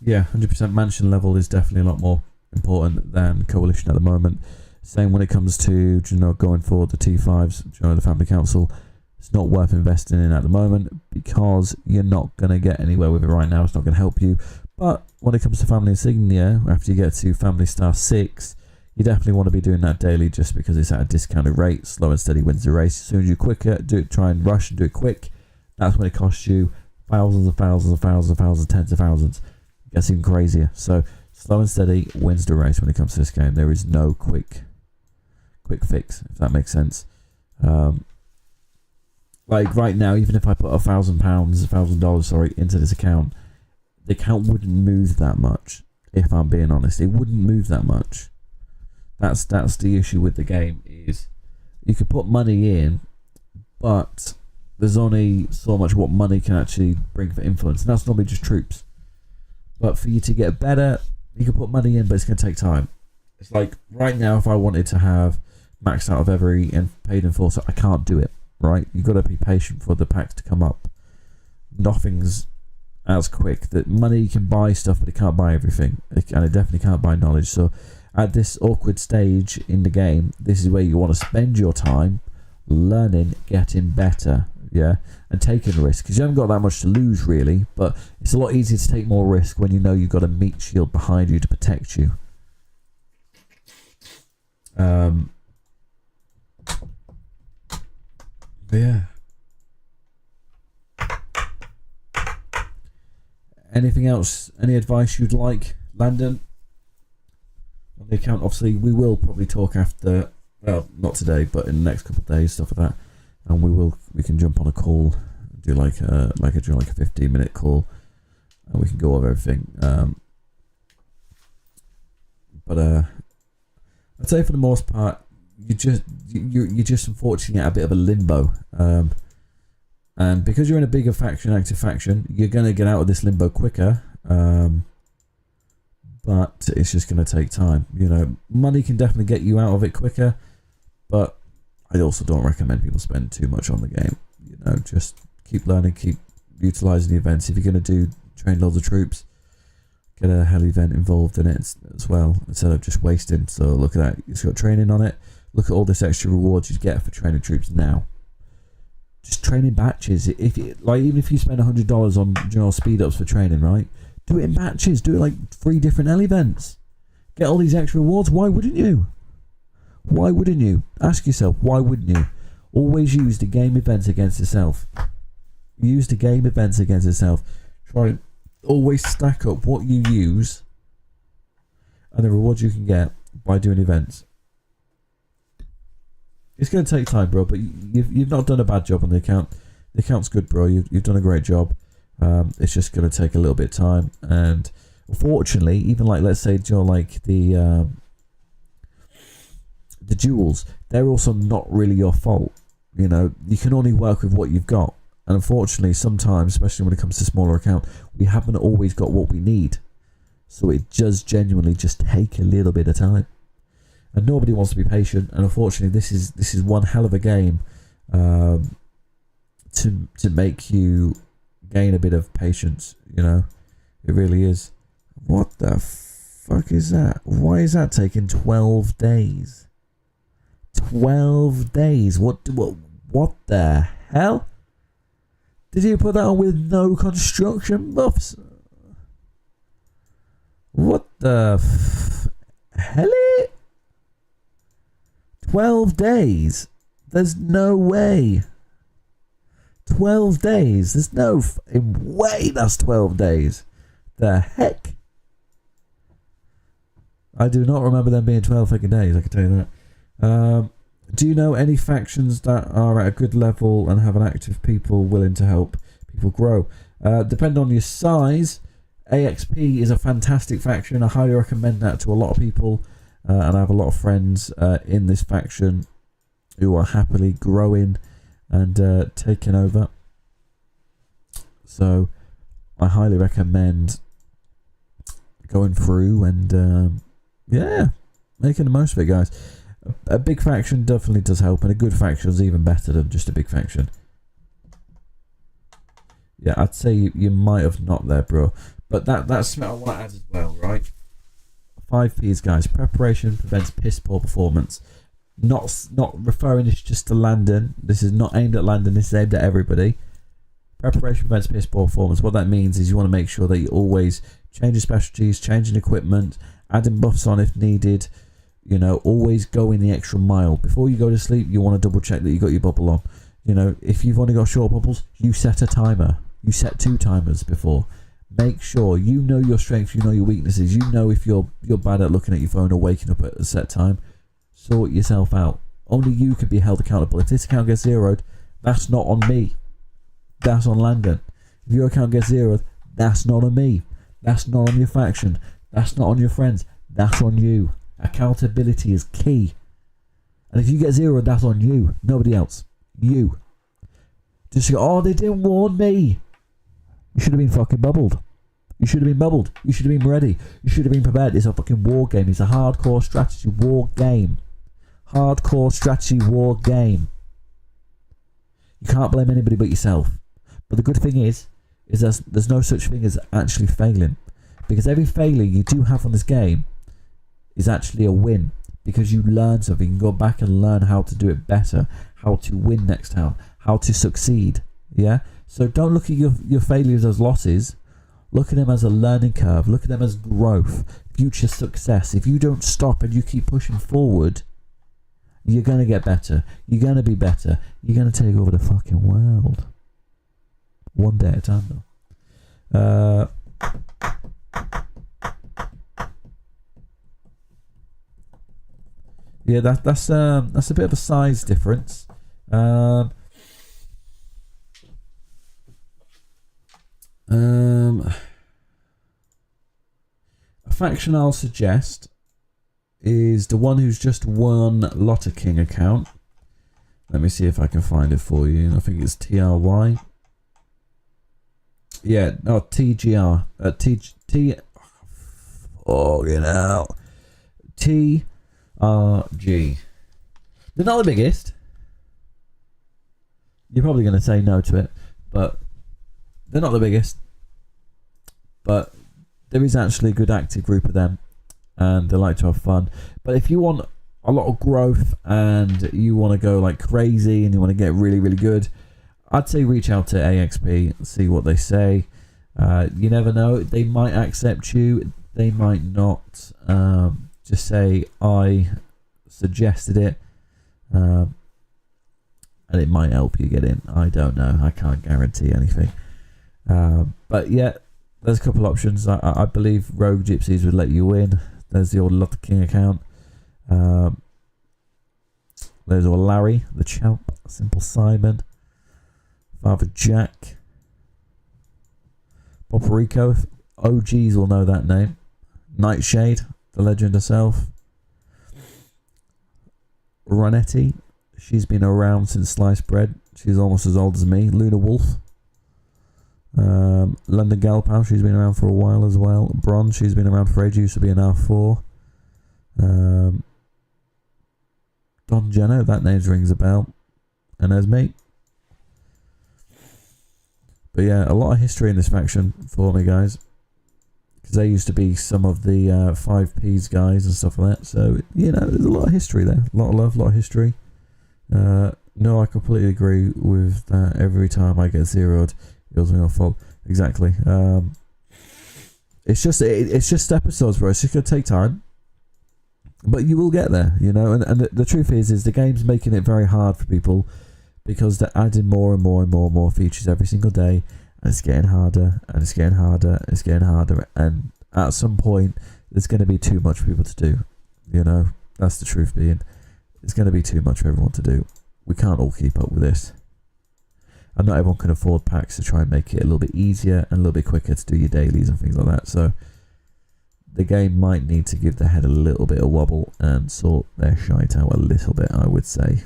Yeah, 100% mansion level is definitely a lot more important than Coalition at the moment. Same when it comes to going for the T5s, the family council. It's not worth investing in at the moment because you're not going to get anywhere with it right now. It's not going to help you. But when it comes to family insignia, after you get to family star 6, you definitely want to be doing that daily just because it's at a discounted rate. Slow and steady wins the race. As soon as you're quicker, try and rush and do it quick. That's when it costs you thousands and thousands and thousands and thousands, tens of thousands. It gets even crazier. So slow and steady wins the race when it comes to this game. There is no quick fix, if that makes sense. Like right now, even if I put $1,000 into this account, the account wouldn't move that much. If I'm being honest, it wouldn't move that much. That's the issue with the game, is you could put money in, but there's only so much what money can actually bring for influence, and that's normally just troops. But for you to get better, you can put money in, but it's going to take time. It's like right now, if I wanted to have maxed out of every paid enforcer, I can't do it. Right, you've got to be patient for the packs to come up. Nothing's as quick. That money can buy stuff, but it can't buy everything, and it definitely can't buy knowledge. So at this awkward stage in the game, this is where you want to spend your time learning, getting better, yeah, and taking risks, because you haven't got that much to lose really. But it's a lot easier to take more risk when you know you've got a meat shield behind you to protect you. Yeah. Anything else? Any advice you'd like, Landon? On the account, obviously, we will probably talk after Well, not today, but in the next couple of days, stuff like that. And we can jump on a call, do like a 15-minute call, and we can go over everything. But I'd say for the most part, you're just unfortunately at a bit of a limbo. And because you're in a bigger faction, active faction, you're going to get out of this limbo quicker. But it's just going to take time. You know, money can definitely get you out of it quicker, but I also don't recommend people spend too much on the game. You know, just keep learning, keep utilising the events. If you're going to train loads of troops, get a hell event involved in it as well, instead of just wasting. So look at that. It's got training on it. Look at all this extra rewards you get for training troops now. Just training batches. Even if you spend $100 on speed ups for training, right? Do it in batches. Do it like 3 different L events. Get all these extra rewards. Why wouldn't you? Why wouldn't you? Ask yourself, why wouldn't you? Always use the game events against yourself. Use the game events against yourself. Try and always stack up what you use and the rewards you can get by doing events. It's going to take time, bro, but you've not done a bad job on the account. The account's good, bro. You've done a great job. It's just going to take a little bit of time, and unfortunately, even like, let's say, Joe, like the jewels, they're also not really your fault. You know, you can only work with what you've got, and unfortunately, sometimes, especially when it comes to smaller account, we haven't always got what we need. So it does genuinely just take a little bit of time, and nobody wants to be patient. And unfortunately, this is one hell of a game to make you gain a bit of patience. You know, it really is. What the fuck is that? Why is that taking 12 days? 12 days. What the hell? Did you put that on with no construction buffs? What the hell? 12 days? There's no way. 12 days? There's no way that's 12 days. The heck? I do not remember them being 12 fucking days, I can tell you that. Do you know any factions that are at a good level and have an active people willing to help people grow? Depending on your size, AXP is a fantastic faction. I highly recommend that to a lot of people, and I have a lot of friends in this faction who are happily growing and taking over. So I highly recommend going through and yeah, making the most of it, guys. A big faction definitely does help, and a good faction is even better than just a big faction. Yeah, I'd say you might have not there, bro. But that's what I want to add as well, right? 5 P's, guys. Preparation prevents piss poor performance. Not referring this just to Landon. This is not aimed at Landon. This is aimed at everybody. Preparation prevents piss poor performance. What that means is you want to make sure that you always changing specialties, changing equipment, adding buffs on if needed. You know, always going the extra mile. Before you go to sleep, you want to double check that you got your bubble on. You know, if you've only got short bubbles, you set a timer. You set 2 timers before. Make sure you know your strengths, you know your weaknesses. You know if you're bad at looking at your phone or waking up at a set time. Sort yourself out. Only you can be held accountable. If this account gets zeroed, that's not on me. That's on Landon. If your account gets zeroed, that's not on me. That's not on your faction. That's not on your friends. That's on you. Accountability is key. And if you get zeroed, that's on you. Nobody else. You. Just go, oh, they didn't warn me. You should have been fucking bubbled. You should have been bubbled. You should have been ready. You should have been prepared. It's a fucking war game. It's a hardcore strategy war game. Hardcore strategy war game. You can't blame anybody but yourself. But the good thing is there's no such thing as actually failing. Because every failure you do have on this game is actually a win. Because you learn something. You can go back and learn how to do it better. How to win next time. How to succeed. Yeah? So don't look at your failures as losses. Look at them as a learning curve. Look at them as growth. Future success. If you don't stop and you keep pushing forward, you're going to get better. You're going to be better. You're going to take over the fucking world. One day at a time, though. Yeah, that's a bit of a size difference. A faction I'll suggest is the one who's just won Lotter King account. Let me see if I can find it for you. I think it's TRY. Yeah, no, TGR. Oh, you know. TRG. They're not the biggest. You're probably going to say no to it, but they're not the biggest. But there is actually a good active group of them, and they like to have fun. But if you want a lot of growth and you want to go like crazy and you want to get really, really good, I'd say reach out to AXP, see what they say. You never know, they might accept you, they might not. Just say I suggested it, and it might help you get in. I don't know, I can't guarantee anything. But yeah, there's a couple options. I believe Rogue Gypsies would let you in. There's the old Lotter King account. There's old Larry, the Champ, Simple Simon, Father Jack, Poporico, OGs will know that name. Nightshade, the legend herself. Ronetti, she's been around since sliced bread. She's almost as old as me. Luna Wolf. London Galpow, she's been around for a while as well. Bronze, she's been around for ages, used to be an R4. Don Jenno, that name rings a bell. And there's me. But yeah, a lot of history in this faction for me, guys. Because they used to be some of the 5Ps guys and stuff like that. So, you know, there's a lot of history there. A lot of love, a lot of history. No, I completely agree with that. Every time I get zeroed, it was my fault. Exactly. It's just episodes, bro. It's just going to take time. But you will get there, you know. And the truth is the game's making it very hard for people because they're adding more and more and more and more features every single day. And it's getting harder, and it's getting harder, and it's getting harder. And at some point, there's going to be too much for people to do. You know, that's the truth being. It's going to be too much for everyone to do. We can't all keep up with this. And not everyone can afford packs to try and make it a little bit easier and a little bit quicker to do your dailies and things like that. So the game might need to give the head a little bit of wobble and sort their shite out a little bit, I would say.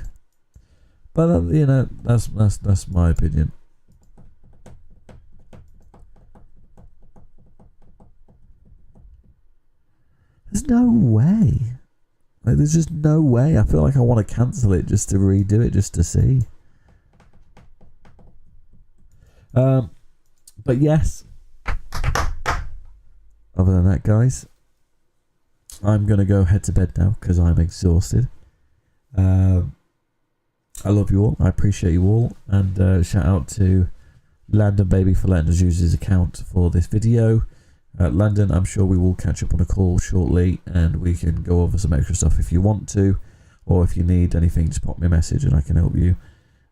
But you know, that's my opinion. There's no way. Like, there's just no way. I feel like I want to cancel it just to redo it, just to see. But yes. Other than that, guys, I'm going to go head to bed now because I'm exhausted. I love you all. I appreciate you all. And shout out to Landon Baby for letting us use his account for this video. Landon, I'm sure we will catch up on a call shortly and we can go over some extra stuff if you want to, or if you need anything, just pop me a message and I can help you.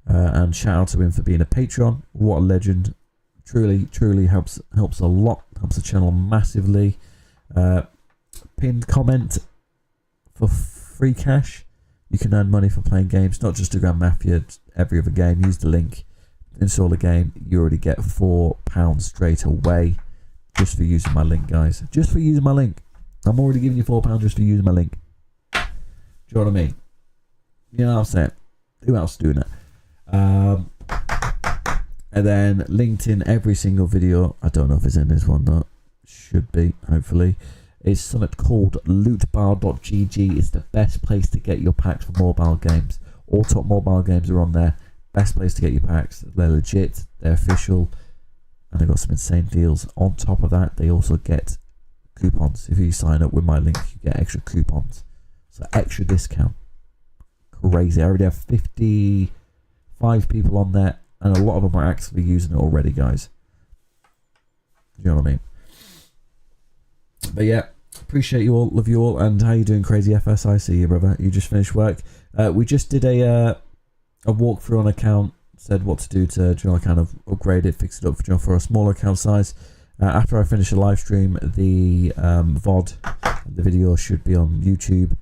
And shout out to him for being a patron. What a legend. Truly helps a lot, helps the channel massively. Pinned comment for free cash. You can earn money for playing games, not just to Grand Mafia, every other game. Use the link, install the game, you already get £4 straight away. Just for using my link, guys. Just for using my link. I'm already giving you £4 just for using my link. Do you know what I mean? You know what I'm saying? Who else is doing that? And then linked in every single video. I don't know if it's in this one, but should be, hopefully. It's something called lootbar.gg. It's the best place to get your packs for mobile games. All top mobile games are on there. Best place to get your packs. They're legit. They're official. And they've got some insane deals. On top of that, they also get coupons. If you sign up with my link, you get extra coupons. So extra discount. Crazy. I already have 55 people on there, and a lot of them are actually using it already, guys. Do you know what I mean? But yeah, appreciate you all, love you all, and how you doing, Crazy FS? I see you, brother. You just finished work. We just did a walkthrough on account. Said what to do to, you know, kind of upgrade it, fix it up, you know, for a smaller account size. After I finish the live stream, the VOD, the video should be on YouTube.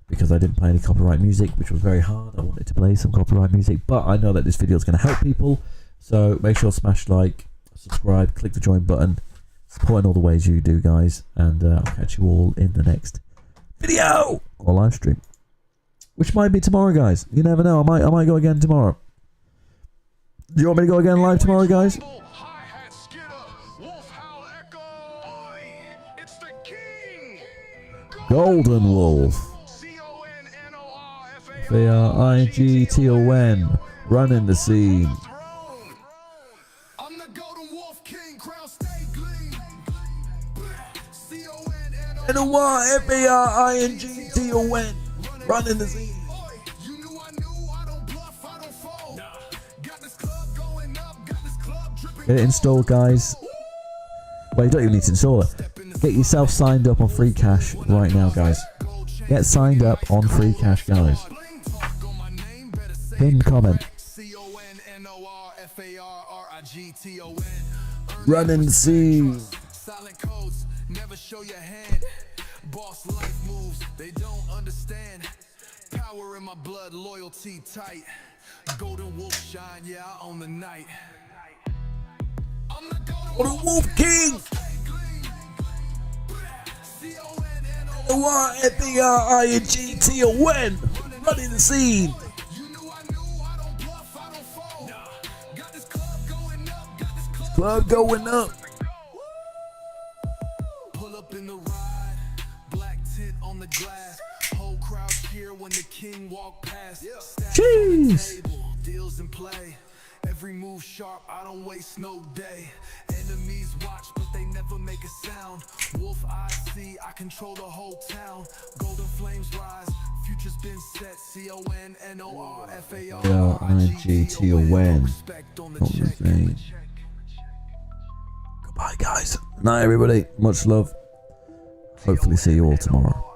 because I didn't play any copyright music, which was very hard. I wanted to play some copyright music, but I know that this video is going to help people. So make sure to smash like, subscribe, click the join button, support in all the ways you do, guys. And I'll catch you all in the next video or live stream, which might be tomorrow, guys. You never know. I might go again tomorrow. Do you want me to go again live tomorrow, guys? Golden Wolf. Vigton. Running the scene. I'm the Golden Wolf King, crown stay gleam. Vigton. Running the scene. You knew I don't bluff, I don't fold. Got this club going up, got this club dripping. Get it installed, guys. Well, you don't even need to install it. Get yourself signed up on free cash right now, guys. Get signed up on free cash, guys. Pinned comment. Running the scene. Silent codes, never show your hand. Boss life moves, they don't understand. Power in my blood, loyalty tight. Golden wolf shine, yeah, I own the night. I'm the Golden Wolf King. Vigton. Running the scene. Club going up. Pull up in the ride, black tint on the glass. Whole crowd cheer when the king walk past. Jeez. Deals in play. Every move sharp, I don't waste no day. Enemies watch, but they never make a sound. Wolf I see, I control the whole town. Golden flames rise, future's been set. Vigton. Goodbye, guys. Night, everybody. Much love. Hopefully see you all tomorrow.